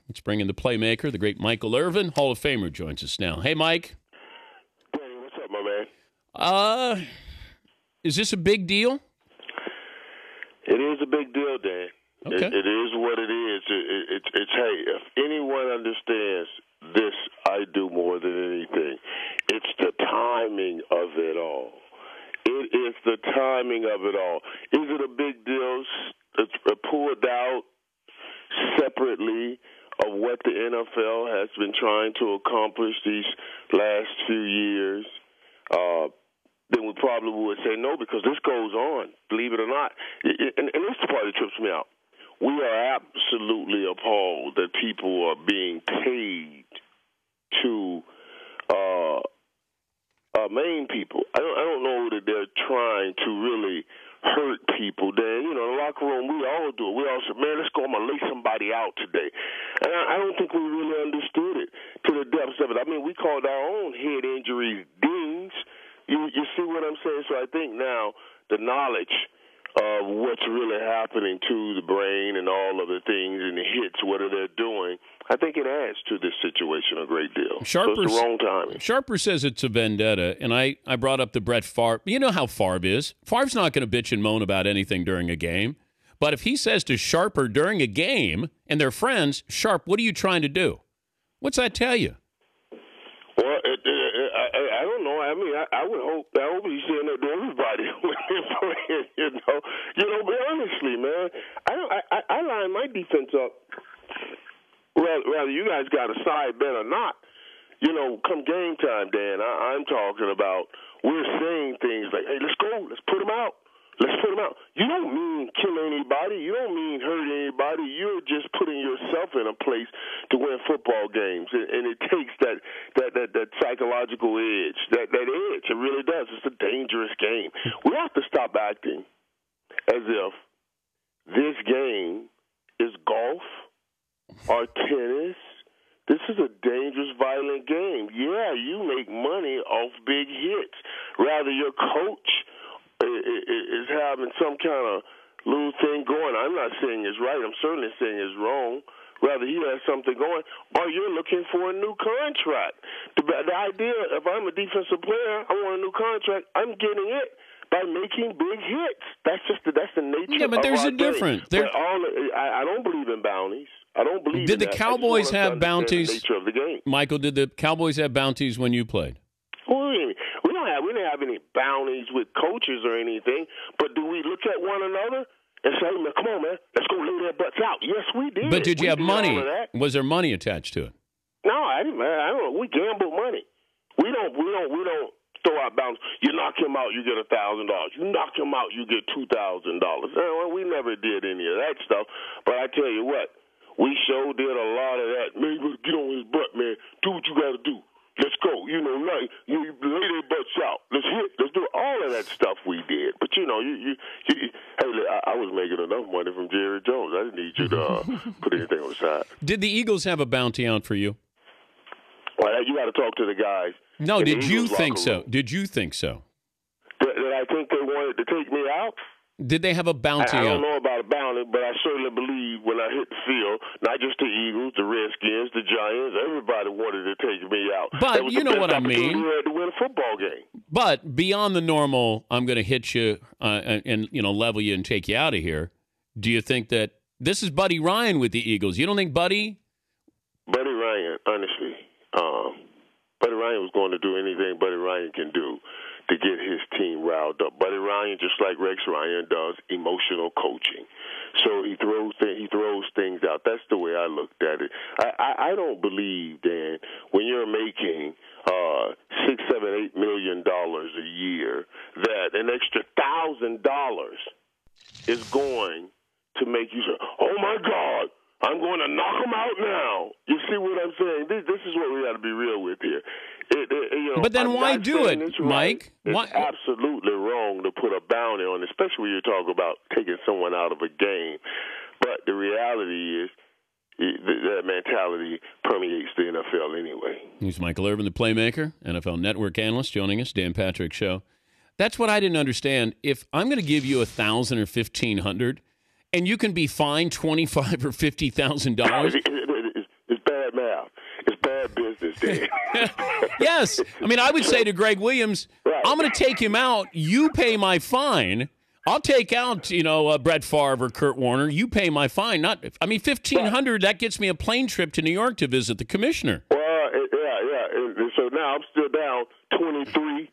Let's bring in the playmaker, the great Michael Irvin, Hall of Famer, joins us now. Hey, Mike. Danny, what's up, my man? Is this a big deal? It is a big deal, Dan. Okay. It is what it is. It's hey, if anyone understands this, I do more than anything. It's the timing of it all. It is the timing of it all. Is it a big deal? It's pulled out separately of what the NFL has been trying to accomplish these last few years. Then we probably would say no, because this goes on, believe it or not. And this is the part that trips me out. We are absolutely appalled that people are being paid to maim people. I don't know that they're trying to really hurt people. Then, in the locker room, we all do it. We all say, man, let's go, I'm going to lay somebody out today. And I don't think we really understood it to the depths of it. I mean, we called our own head injuries dings. You see what I'm saying? So I think now the knowledge of what's really happening to the brain and all of the things and the hits, what they're doing, I think it adds to this situation a great deal. So it's the wrong timing. Sharper says it's a vendetta, and I brought up the Brett Favre. You know how Favre is. Favre's not going to bitch and moan about anything during a game. But if he says to Sharper during a game, and they're friends, Sharp, what are you trying to do? What's that tell you? Well, I don't know. I mean, I would hope he's saying that to everybody when they're playing. But honestly, man, I line my defense up. Rather, you guys got a side bet or not. Come game time, Dan, I'm talking about we're saying things like, hey, let's go, let's put them out. Let's put them out. You don't mean kill anybody. You don't mean hurt anybody. You're just putting yourself in a place to win football games, and it takes that psychological edge, that edge. It really does. It's a dangerous game. We have to stop acting as if this game is golf or tennis. This is a dangerous, violent game. Yeah, you make money off big hits. Rather, your coach is having some kind of little thing going. I'm not saying it's right. I'm certainly saying it's wrong. Rather, he has something going, or you're looking for a new contract. The idea, if I'm a defensive player, I want a new contract, I'm getting it by making big hits. That's the nature of Yeah, but there's a difference. I don't believe in bounties. I don't believe Did in the that. Cowboys have bounties? The nature of the game. Michael, did the Cowboys have bounties when you played? We didn't have any bounties with coaches or anything, but do we look at one another and say, man, come on, man, let's go lay their butts out? Yes, we did. But did you have money? Was there money attached to it? No, I didn't. I don't know. We gamble money. We don't throw out bounties. You knock him out, you get $1,000. You knock him out, you get $2,000. Well, we never did any of that stuff. But I tell you what, we sure did a lot of that. Man, you better get on his butt, man. Do what you got to do. Let's go. You lay their butts out. Let's hit. Let's do all of that stuff we did. But, hey, I was making enough money from Jerry Jones. I didn't need you to put anything on the side. Did the Eagles have a bounty out for you? Well, you got to talk to the guys. No, did you think so? Did you think so? Did I think they wanted to take me out? Did they have a bounty out? I don't know about a bounty, but I certainly believe when I hit the field, not just the Eagles, the Redskins, the Giants, everybody wanted to take me out. But you know what I mean. To win a football game. But beyond the normal, I'm going to hit you and level you and take you out of here. Do you think that this is Buddy Ryan with the Eagles? You don't think Buddy Ryan, honestly, Buddy Ryan was going to do anything Buddy Ryan can do to get his team riled up. Buddy Ryan, just like Rex Ryan, does emotional coaching. So he throws things out. That's the way I looked at it. I don't believe, Dan, when you're making $6, $7, $8 million a year, that an extra $1,000 is going to make you say, "Oh my God, I'm going to knock him out now." You see what I'm saying? This is what we got to be real with here. But then why do it, Mike? It's absolutely wrong to put a bounty on, especially when you're talking about taking someone out of a game. But the reality is that mentality permeates the NFL anyway. He's Michael Irvin, the playmaker, NFL Network analyst, joining us, Dan Patrick Show. That's what I didn't understand. If I'm going to give you $1,000 or $1,500, and you can be fined $25,000 or $50,000. business, Dan. Yes. I mean, I would say to Greg Williams, Right. I'm going to take him out. You pay my fine. I'll take out, Brett Favre or Kurt Warner. You pay my fine. $1,500, that gets me a plane trip to New York to visit the commissioner. Well, yeah. And so now I'm still down 23-5.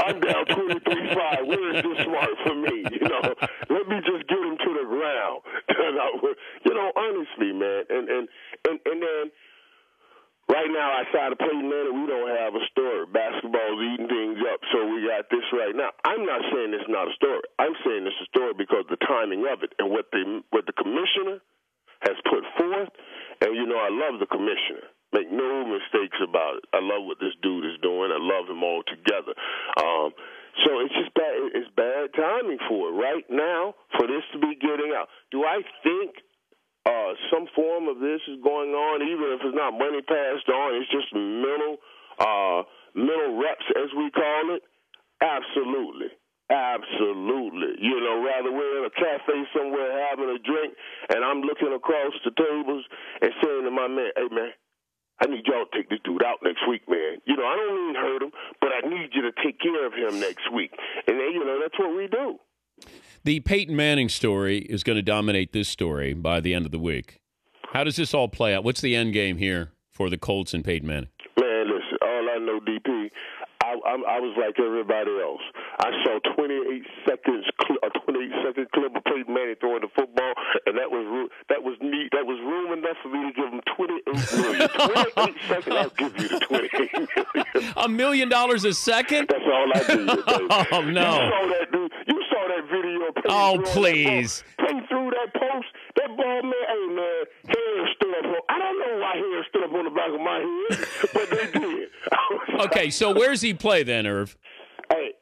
I'm down 23-5. Where is this smart for me? Let me just get him to the ground. Honestly, man. And then right now, outside of Peyton Manning, we don't have a story. Basketball's eating things up, so we got this right now. I'm not saying it's not a story. I'm saying it's a story because of the timing of it and what the commissioner has put forth. And, I love the commissioner. Make no mistakes about it. I love what this dude is doing. I love him all together. So it's just bad. It's bad timing for it right now for this to be getting out. Do I think some form of this is going on, even if it's not money passed on? It's just mental reps, as we call it. Absolutely. Rather we're in a cafe somewhere having a drink, and I'm looking across the tables and saying to my man, "Hey, man, I need y'all to take this dude out next week, man. I don't mean hurt him, but I need you to take care of him next week." And then, that's what we do. The Peyton Manning story is going to dominate this story by the end of the week. How does this all play out? What's the end game here for the Colts and Peyton Manning? Man, listen, all I know, DP, I was like everybody else. I saw a 28-second clip of Peyton Manning throwing the football, and that was neat. That was room enough for me to give him $28 million. 28 seconds, I'll give you the $28 million. $1 million a second? That's all I do, baby. Oh, no. You saw that, dude. You saw that video. Oh, please. Peyton threw that post. That ball, man, hey, man, hair stood up. I don't know why hair stood up on the back of my head, but they did. Okay, so where's he play then, Irv? Hey,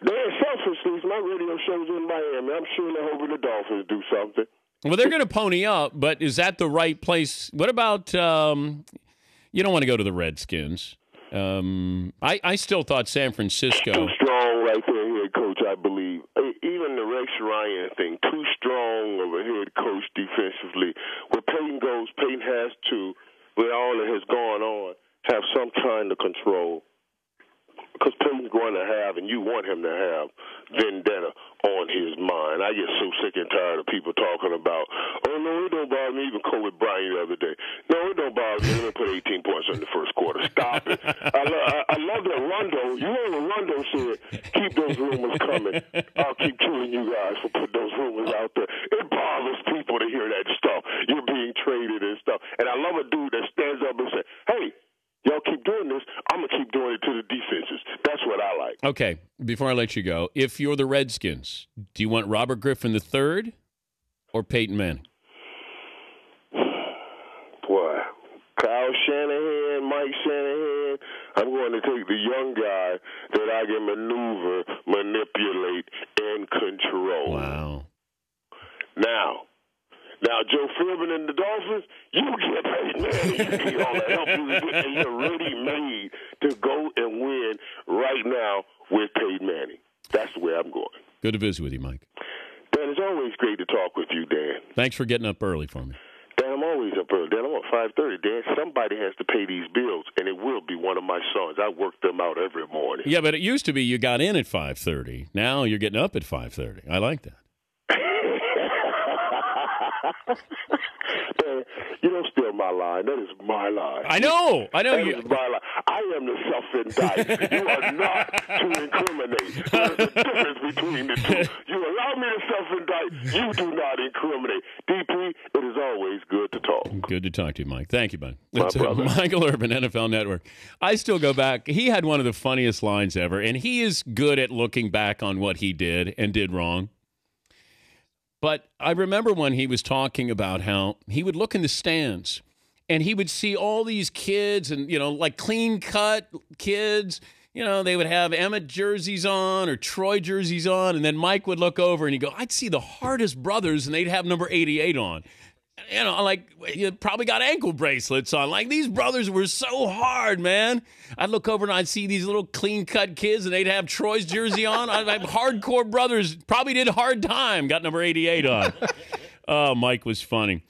they're selfishly. My radio show's in Miami. I'm sure they're hoping the Dolphins do something. Well, they're going to pony up, but is that the right place? What about you don't want to go to the Redskins. I still thought San Francisco. Too strong right there, head coach, I believe. Even the Rex Ryan thing, too strong of a head coach defensively. Where Peyton goes, Peyton has to, with all that has gone on, have some kind of control. Because Peyton's going to have, and you want him to have, vendetta on his mind. I get so sick and tired of people talking about, oh, no, it don't bother me. Even Kobe Bryant the other day. No, it don't bother me. Let me put 18 points in the first quarter. Stop it. I love that Rondo. You know what Rondo said? Keep those rumors coming. I'll keep killing you guys for putting those rumors out there. It bothers people to hear that stuff. You're being traded and stuff. And I love a dude that stands up and says, hey, y'all keep doing this, I'm going to keep doing it to the defenses. That's what I like. Okay, before I let you go, if you're the Redskins, do you want Robert Griffin III or Peyton Manning? Boy, Kyle Shanahan, Mike Shanahan, I'm going to take the young guy that I can maneuver, manipulate, and control. Wow. Now, Joe Philbin and the Dolphins, you get Peyton Manning. You get all the help you can get, and you're ready made to go and win right now with Peyton Manning. That's the way I'm going. Good to visit with you, Mike. Dan, it's always great to talk with you, Dan. Thanks for getting up early for me. Dan, I'm always up early. Dan, I'm up 5:30. Dan, somebody has to pay these bills, and it will be one of my sons. I work them out every morning. Yeah, but it used to be you got in at 5:30. Now you're getting up at 5:30. I like that. Man, you don't steal my line. That is my line. I know. That is my line. I am the self-indict. You are not to incriminate. There's a difference between the two. You allow me to self-indict. You do not incriminate. DP, it is always good to talk. Good to talk to you, Mike. Thank you, bud. My brother. Michael Irvin, NFL Network. I still go back. He had one of the funniest lines ever, and he is good at looking back on what he did and did wrong. But I remember when he was talking about how he would look in the stands and he would see all these kids and, like clean-cut kids. They would have Emmett jerseys on or Troy jerseys on. And then Mike would look over and he'd go, I'd see the hardest brothers and they'd have number 88 on. You probably got ankle bracelets on. Like, these brothers were so hard, man. I'd look over and I'd see these little clean-cut kids, and they'd have Troy's jersey on. I'd have hardcore brothers, probably did hard time, got number 88 on. Oh, Mike was funny.